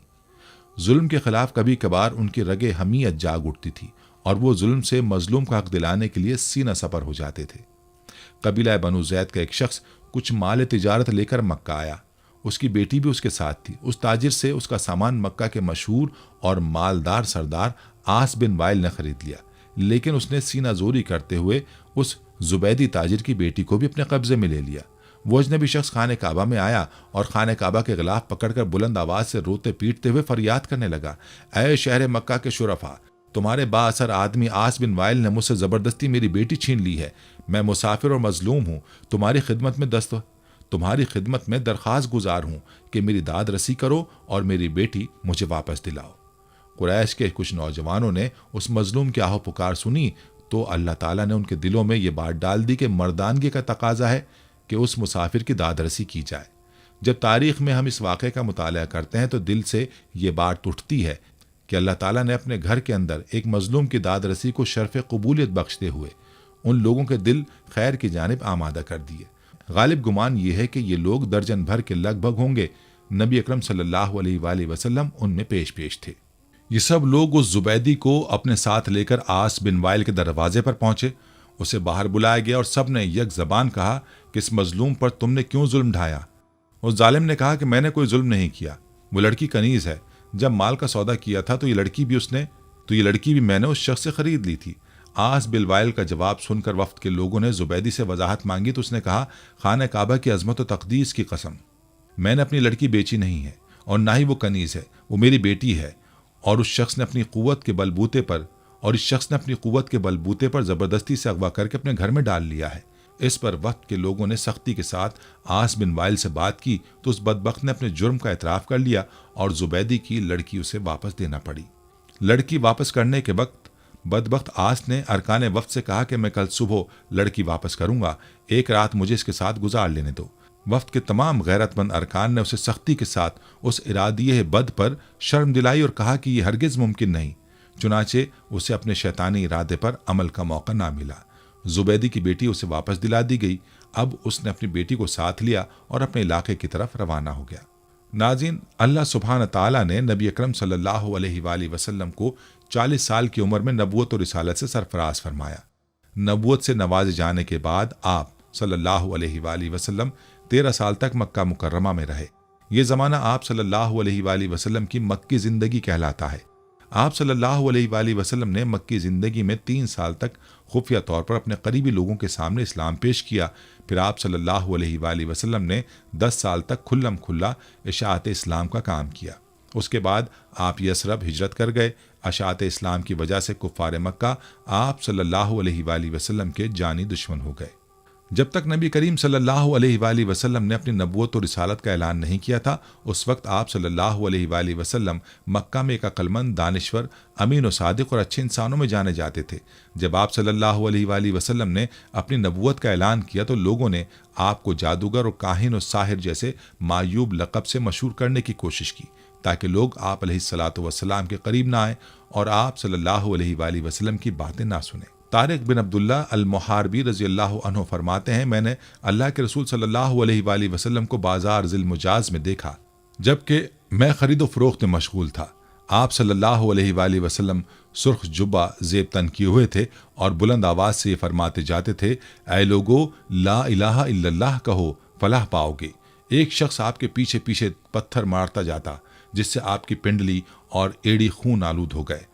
ظلم کے خلاف کبھی کبھار ان کی رگ حمیت جاگ اٹھتی تھی اور وہ ظلم سے مظلوم کا حق دلانے کے لیے سینہ سپر ہو جاتے تھے۔ قبیلہ بنو زید کا ایک شخص کچھ مال تجارت لے کر مکہ آیا۔ اس کی بیٹی بھی اس کے ساتھ تھی۔ اس تاجر سے اس کا سامان مکہ کے مشہور اور مالدار سردار عاص بن وائل نے خرید لیا، لیکن اس نے سینہ زوری کرتے ہوئے اس زبیدی تاجر کی بیٹی کو بھی اپنے قبضے میں لے لیا۔ وہ اجنبی شخص خانہ کعبہ میں آیا اور خانہ کعبہ کے غلاف پکڑ کر بلند آواز سے روتے پیٹتے ہوئے فریاد کرنے لگا، اے شہر مکہ کے شرفا، تمہارے با اثر آدمی عاص بن وائل نے مجھ سے زبردستی میری بیٹی چھین لی ہے۔ میں مسافر اور مظلوم ہوں، تمہاری خدمت میں درخواست گزار ہوں کہ میری داد رسی کرو اور میری بیٹی مجھے واپس دلاؤ۔ قریش کے کچھ نوجوانوں نے اس مظلوم کی آہ و پکار سنی تو اللہ تعالیٰ نے ان کے دلوں میں یہ بات ڈال دی کہ مردانگی کا تقاضا ہے کہ اس مسافر کی داد رسی کی جائے۔ جب تاریخ میں ہم اس واقعے کا مطالعہ کرتے ہیں تو دل سے یہ بات اٹھتی ہے کہ اللہ تعالیٰ نے اپنے گھر کے اندر ایک مظلوم کی داد رسی کو شرف قبولیت بخشتے ہوئے ان لوگوں کے دل خیر کی جانب آمادہ کر دیے۔ غالب گمان یہ ہے کہ یہ لوگ درجن بھر کے لگ بھگ ہوں گے۔ نبی اکرم صلی اللہ علیہ وآلہ وسلم ان میں پیش تھے۔ یہ سب لوگ اس زبیدی کو اپنے ساتھ لے کر عاص بن وائل کے دروازے پر پہنچے۔ اسے باہر بلایا گیا اور سب نے یک زبان کہا کہ اس مظلوم پر تم نے کیوں ظلم ڈھایا؟ اس ظالم نے کہا کہ میں نے کوئی ظلم نہیں کیا، وہ لڑکی کنیز ہے۔ جب مال کا سودا کیا تھا تو یہ لڑکی بھی میں نے اس شخص سے خرید لی تھی۔ عاص بن وائل کا جواب سن کر وفد کے لوگوں نے زبیدی سے وضاحت مانگی تو اس نے کہا، خانہ کعبہ کی عظمت و تقدیس کی قسم، میں نے اپنی لڑکی بیچی نہیں ہے اور نہ ہی وہ کنیز ہے، وہ میری بیٹی ہے۔ اور اس شخص نے اپنی قوت کے بلبوتے پر زبردستی سے اغوا کر کے اپنے گھر میں ڈال لیا ہے۔ اس پر وقت کے لوگوں نے سختی کے ساتھ عاص بن وائل سے بات کی تو اس بدبخت نے اپنے جرم کا اعتراف کر لیا اور زبیدی کی لڑکی اسے واپس دینا پڑی۔ لڑکی واپس کرنے کے وقت بدبخت عاص نے ارکان وفد سے کہا کہ میں کل صبح لڑکی واپس کروں گا، ایک رات مجھے اس کے ساتھ گزار لینے دو۔ وفد کے تمام غیرت مند ارکان نے اسے سختی کے ساتھ اس ارادیہ بد پر شرم دلائی اور کہا کہ یہ ہرگز ممکن نہیں۔ چنانچہ اسے اپنے شیطانی ارادے پر عمل کا موقع نہ ملا۔ زبیدی کی بیٹی اسے واپس دلا دی گئی۔ اب اس نے اپنی بیٹی کو ساتھ لیا اور اپنے علاقے کی طرف روانہ ہو گیا۔ ناظرین، اللہ سبحانہ تعالیٰ نے نبی اکرم صلی اللہ علیہ وآلہ وسلم کو 40 سال کی عمر میں نبوت اور رسالت سے سرفراز فرمایا۔ نبوت سے نوازے جانے کے بعد آپ صلی اللہ علیہ وآلہ وسلم 13 سال تک مکہ مکرمہ میں رہے۔ یہ زمانہ آپ صلی اللہ علیہ وآلہ وسلم کی مکی زندگی کہلاتا ہے۔ آپ صلی اللہ علیہ وآلہ وسلم نے مکی زندگی میں 3 سال تک خفیہ طور پر اپنے قریبی لوگوں کے سامنے اسلام پیش کیا۔ پھر آپ صلی اللہ علیہ وآلہ وسلم نے 10 سال تک کھلم کھلا اشاعت اسلام کا کام کیا۔ اس کے بعد آپ یثرب ہجرت کر گئے۔ اشاعت اسلام کی وجہ سے کفار مکہ آپ صلی اللہ علیہ وآلہ وسلم کے جانی دشمن ہو گئے۔ جب تک نبی کریم صلی اللہ علیہ وآلہ وسلم نے اپنی نبوت و رسالت کا اعلان نہیں کیا تھا، اس وقت آپ صلی اللہ علیہ وآلہ وسلم مکہ میں ایک عقلمند، دانشور، امین و صادق اور اچھے انسانوں میں جانے جاتے تھے۔ جب آپ صلی اللہ علیہ وآلہ وسلم نے اپنی نبوت کا اعلان کیا تو لوگوں نے آپ کو جادوگر اور کاہن اور ساحر جیسے معیوب لقب سے مشہور کرنے کی کوشش کی تاکہ لوگ آپ علیہ الصلاۃ والسلام کے قریب نہ آئیں اور آپ صلی اللہ علیہ وآلہ وسلم کی باتیں نہ سنیں۔ طارق بن عبداللہ المحاربی رضی اللہ عنہ فرماتے ہیں، میں نے اللہ کے رسول صلی اللہ علیہ وآلہ وسلم کو بازار ذی المجاز میں دیکھا جبکہ میں خرید و فروخت میں مشغول تھا۔ آپ صلی اللہ علیہ وآلہ وسلم سرخ جبہ زیب تن کیے ہوئے تھے اور بلند آواز سے یہ فرماتے جاتے تھے، اے لوگو، لا الہ الا اللہ کہو فلاح پاؤ گے۔ ایک شخص آپ کے پیچھے پیچھے پتھر مارتا جاتا جس سے آپ کی پنڈلی اور ایڑی خون آلود ہو گئے۔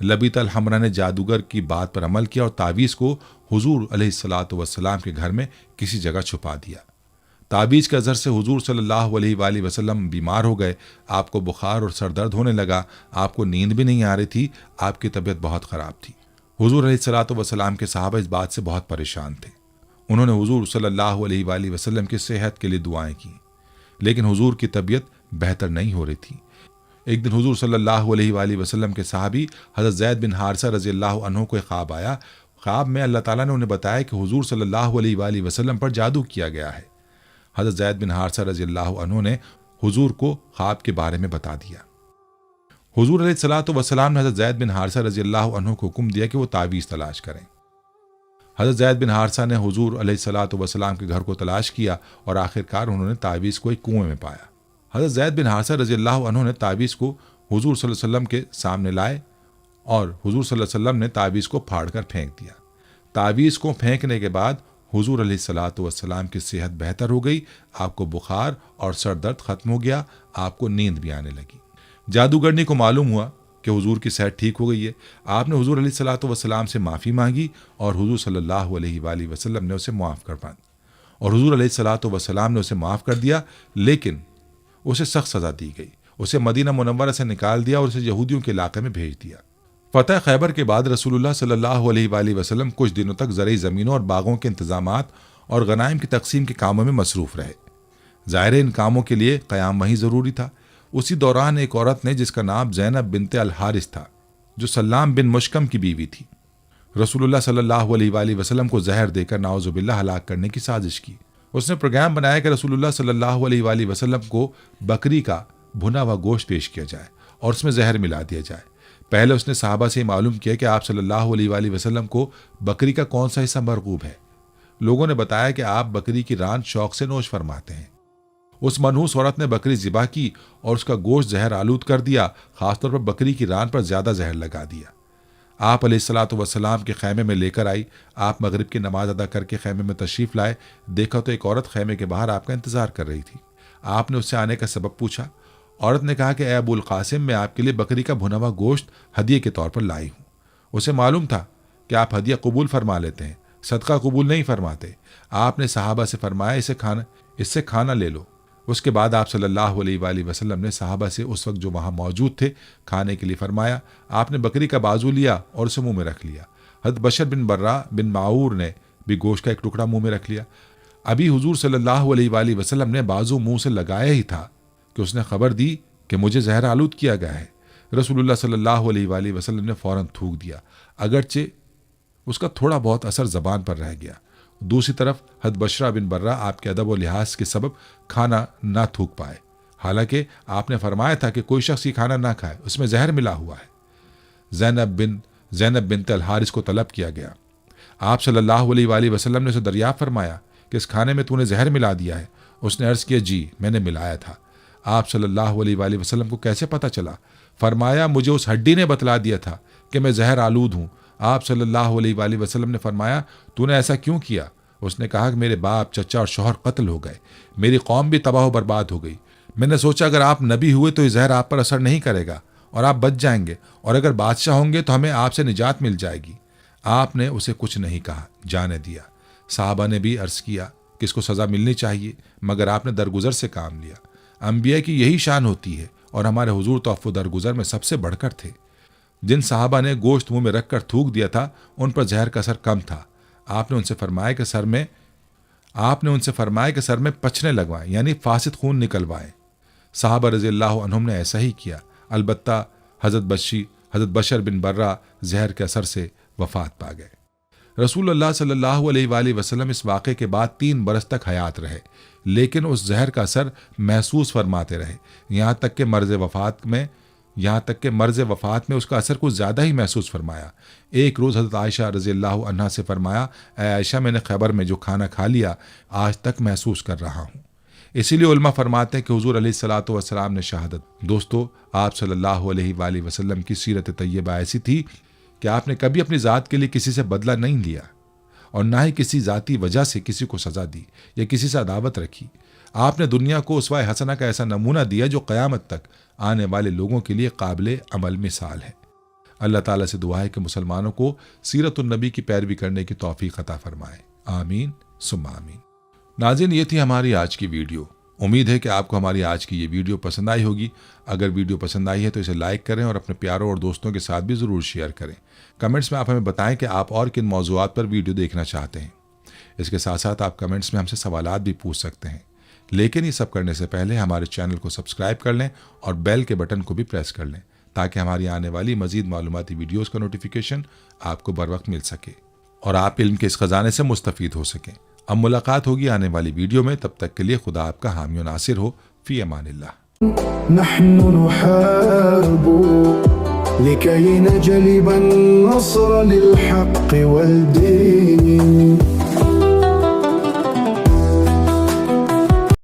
لبیت الحمرا نے جادوگر کی بات پر عمل کیا اور تعویذ کو حضور علیہ الصلاۃ والسلام کے گھر میں کسی جگہ چھپا دیا۔ تعویذ کے اثر سے حضور صلی اللہ علیہ وآلہ وسلم بیمار ہو گئے، آپ کو بخار اور سر درد ہونے لگا، آپ کو نیند بھی نہیں آ رہی تھی، آپ کی طبیعت بہت خراب تھی۔ حضور علیہ الصلاۃ والسلام کے صحابہ اس بات سے بہت پریشان تھے۔ انہوں نے حضور صلی اللہ علیہ وآلہ وسلم کی صحت کے لیے دعائیں کی، لیکن حضور کی طبیعت بہتر نہیں ہو رہی تھی۔ ایک دن حضور صلی اللہ علیہ وآلہ وسلم کے صحابی حضرت زید بن حارثہ رضی اللہ عنہ کو ایک خواب آیا۔ خواب میں اللہ تعالیٰ نے انہیں بتایا کہ حضور صلی اللہ علیہ وآلہ وسلم پر جادو کیا گیا ہے۔ حضرت زید بن حارثہ رضی اللہ عنہ نے حضور کو خواب کے بارے میں بتا دیا۔ حضور علیہ الصلاۃ والسلام نے حضرت زید بن حارثہ رضی اللہ عنہ کو حکم دیا کہ وہ تعویذ تلاش کریں۔ حضرت زید بن حارثہ نے حضور علیہ الصلاۃ والسلام کے گھر کو تلاش کیا اور آخرکار انہوں نے تعویذ کو ایک کنویں میں پایا۔ حضرت زید بن حارثہ رضی اللہ عنہ نے تعویذ کو حضور صلی اللہ علیہ وسلم کے سامنے لائے اور حضور صلی اللہ علیہ وسلم نے تعویذ کو پھاڑ کر پھینک دیا۔ تعویذ کو پھینکنے کے بعد حضور علیہ الصلاۃ والسلام کی صحت بہتر ہو گئی، آپ کو بخار اور سر درد ختم ہو گیا، آپ کو نیند بھی آنے لگی۔ جادوگرنی کو معلوم ہوا کہ حضور کی صحت ٹھیک ہو گئی ہے۔ آپ نے حضور علیہ الصلاۃ والسلام سے معافی مانگی اور حضور صلی اللہ علیہ وآلہ وسلم نے اسے معاف کر پایا اور حضور علیہ الصلاۃ والسلام نے اسے معاف کر دیا، لیکن اسے سخت سزا دی گئی۔ اسے مدینہ منورہ سے نکال دیا اور اسے یہودیوں کے علاقے میں بھیج دیا۔ فتح خیبر کے بعد رسول اللہ صلی اللہ علیہ وآلہ وسلم کچھ دنوں تک زرعی زمینوں اور باغوں کے انتظامات اور غنائم کی تقسیم کے کاموں میں مصروف رہے۔ ظاہر ان کاموں کے لیے قیام وحی ضروری تھا۔ اسی دوران ایک عورت نے جس کا نام زینب بنت الحارث تھا، جو سلام بن مشکم کی بیوی تھی، رسول اللہ صلی اللہ علیہ وآلہ وسلم کو زہر دے کر نعوذ باللہ ہلاک کرنے کی سازش کی۔ اس نے پروگرام بنایا کہ رسول اللہ صلی اللہ علیہ وآلہ وسلم کو بکری کا بھنا ہوا گوشت پیش کیا جائے اور اس میں زہر ملا دیا جائے۔ پہلے اس نے صحابہ سے معلوم کیا کہ آپ صلی اللہ علیہ وآلہ وسلم کو بکری کا کون سا حصہ مرغوب ہے۔ لوگوں نے بتایا کہ آپ بکری کی ران شوق سے نوش فرماتے ہیں۔ اس منحوس عورت نے بکری ذبح کی اور اس کا گوشت زہر آلود کر دیا، خاص طور پر بکری کی ران پر زیادہ زہر لگا دیا۔ آپ علیہ الصلاۃ والسلام کے خیمے میں لے کر آئی۔ آپ مغرب کی نماز ادا کر کے خیمے میں تشریف لائے۔ دیکھا تو ایک عورت خیمے کے باہر آپ کا انتظار کر رہی تھی۔ آپ نے اس سے آنے کا سبب پوچھا۔ عورت نے کہا کہ اے ابو القاسم، میں آپ کے لیے بکری کا بھنا ہوا گوشت ہدیے کے طور پر لائی ہوں۔ اسے معلوم تھا کہ آپ ہدیہ قبول فرما لیتے ہیں، صدقہ قبول نہیں فرماتے۔ آپ نے صحابہ سے فرمایا اس سے کھانا لے لو۔ اس کے بعد آپ صلی اللہ علیہ وآلہ وسلم نے صحابہ سے اس وقت جو وہاں موجود تھے کھانے کے لیے فرمایا۔ آپ نے بکری کا بازو لیا اور اسے منہ میں رکھ لیا۔ حضرت بشر بن برہ بن معور نے بھی گوشت کا ایک ٹکڑا منہ میں رکھ لیا۔ ابھی حضور صلی اللہ علیہ وآلہ وسلم نے بازو منہ سے لگایا ہی تھا کہ اس نے خبر دی کہ مجھے زہر آلود کیا گیا ہے۔ رسول اللہ صلی اللہ علیہ وآلہ وسلم نے فوراً تھوک دیا، اگرچہ اس کا تھوڑا بہت اثر زبان پر رہ گیا۔ دوسری طرف حضرت بشرا بن برہ آپ کے ادب و لحاظ کے سبب کھانا نہ تھوک پائے، حالانکہ آپ نے فرمایا تھا کہ کوئی شخص یہ کھانا نہ کھائے، اس میں زہر ملا ہوا ہے۔ زینب بنت الحارث کو طلب کیا گیا۔ آپ صلی اللہ علیہ وآلہ وسلم نے اسے دریافت فرمایا کہ اس کھانے میں تو نے زہر ملا دیا ہے۔ اس نے عرض کیا جی میں نے ملایا تھا۔ آپ صلی اللہ علیہ وآلہ وسلم کو کیسے پتہ چلا؟ فرمایا مجھے اس ہڈی نے بتلا دیا تھا کہ میں زہر آلود ہوں۔ آپ صلی اللہ علیہ وآلہ وسلم نے فرمایا تو نے ایسا کیوں کیا؟ اس نے کہا کہ میرے باپ، چچا اور شوہر قتل ہو گئے، میری قوم بھی تباہ و برباد ہو گئی۔ میں نے سوچا اگر آپ نبی ہوئے تو یہ زہر آپ پر اثر نہیں کرے گا اور آپ بچ جائیں گے، اور اگر بادشاہ ہوں گے تو ہمیں آپ سے نجات مل جائے گی۔ آپ نے اسے کچھ نہیں کہا، جانے دیا۔ صحابہ نے بھی عرض کیا کہ اس کو سزا ملنی چاہیے، مگر آپ نے درگزر سے کام لیا۔ انبیاء کی یہی شان ہوتی ہے، اور ہمارے حضور تو عفو درگزر میں سب سے بڑھ کر تھے۔ جن صحابہ نے گوشت منہ میں رکھ کر تھوک دیا تھا ان پر زہر کا اثر کم تھا۔ آپ نے ان سے فرمایا کہ سر میں پچھنے لگوائیں، یعنی فاسد خون نکلوائیں۔ صحابہ رضی اللہ عنہم نے ایسا ہی کیا، البتہ حضرت بشر بن برہ زہر کے اثر سے وفات پا گئے۔ رسول اللہ صلی اللہ علیہ وآلہ وسلم اس واقعے کے بعد 3 برس تک حیات رہے، لیکن اس زہر کا اثر محسوس فرماتے رہے، یہاں تک کہ مرض وفات میں اس کا اثر کچھ زیادہ ہی محسوس فرمایا۔ ایک روز حضرت عائشہ رضی اللہ عنہا سے فرمایا، اے عائشہ، میں نے خیبر میں جو کھانا کھا لیا آج تک محسوس کر رہا ہوں۔ اسی لیے علماء فرماتے ہیں کہ حضور علیہ الصلاۃ والسلام نے شہادت۔ دوستو، آپ صلی اللہ علیہ وآلہ وسلم کی سیرت طیبہ ایسی تھی کہ آپ نے کبھی اپنی ذات کے لیے کسی سے بدلہ نہیں لیا اور نہ ہی کسی ذاتی وجہ سے کسی کو سزا دی یا کسی سے عداوت رکھی۔ آپ نے دنیا کو اسوہ حسنہ کا ایسا نمونہ دیا جو قیامت تک آنے والے لوگوں کے لیے قابل عمل مثال ہے۔ اللہ تعالیٰ سے دعا ہے کہ مسلمانوں کو سیرت النبی کی پیروی کرنے کی توفیق عطا فرمائے، آمین ثم آمین۔ ناظرین، یہ تھی ہماری آج کی ویڈیو۔ امید ہے کہ آپ کو ہماری آج کی یہ ویڈیو پسند آئی ہوگی۔ اگر ویڈیو پسند آئی ہے تو اسے لائک کریں اور اپنے پیاروں اور دوستوں کے ساتھ بھی ضرور شیئر کریں۔ کمنٹس میں آپ ہمیں بتائیں کہ آپ اور کن موضوعات پر ویڈیو دیکھنا چاہتے ہیں۔ اس کے ساتھ ساتھ آپ کمنٹس میں ہم سے سوالات بھی پوچھ سکتے ہیں، لیکن یہ سب کرنے سے پہلے ہمارے چینل کو سبسکرائب کر لیں اور بیل کے بٹن کو بھی پریس کر لیں تاکہ ہماری آنے والی مزید معلوماتی ویڈیوز کا نوٹیفیکیشن آپ کو بر وقت مل سکے اور آپ علم کے اس خزانے سے مستفید ہو سکیں۔ اب ملاقات ہوگی آنے والی ویڈیو میں، تب تک کے لیے خدا آپ کا حامی و ناصر ہو۔ فی امان اللہ۔ نحن نحارب لكي نجلب النصر للحق والدين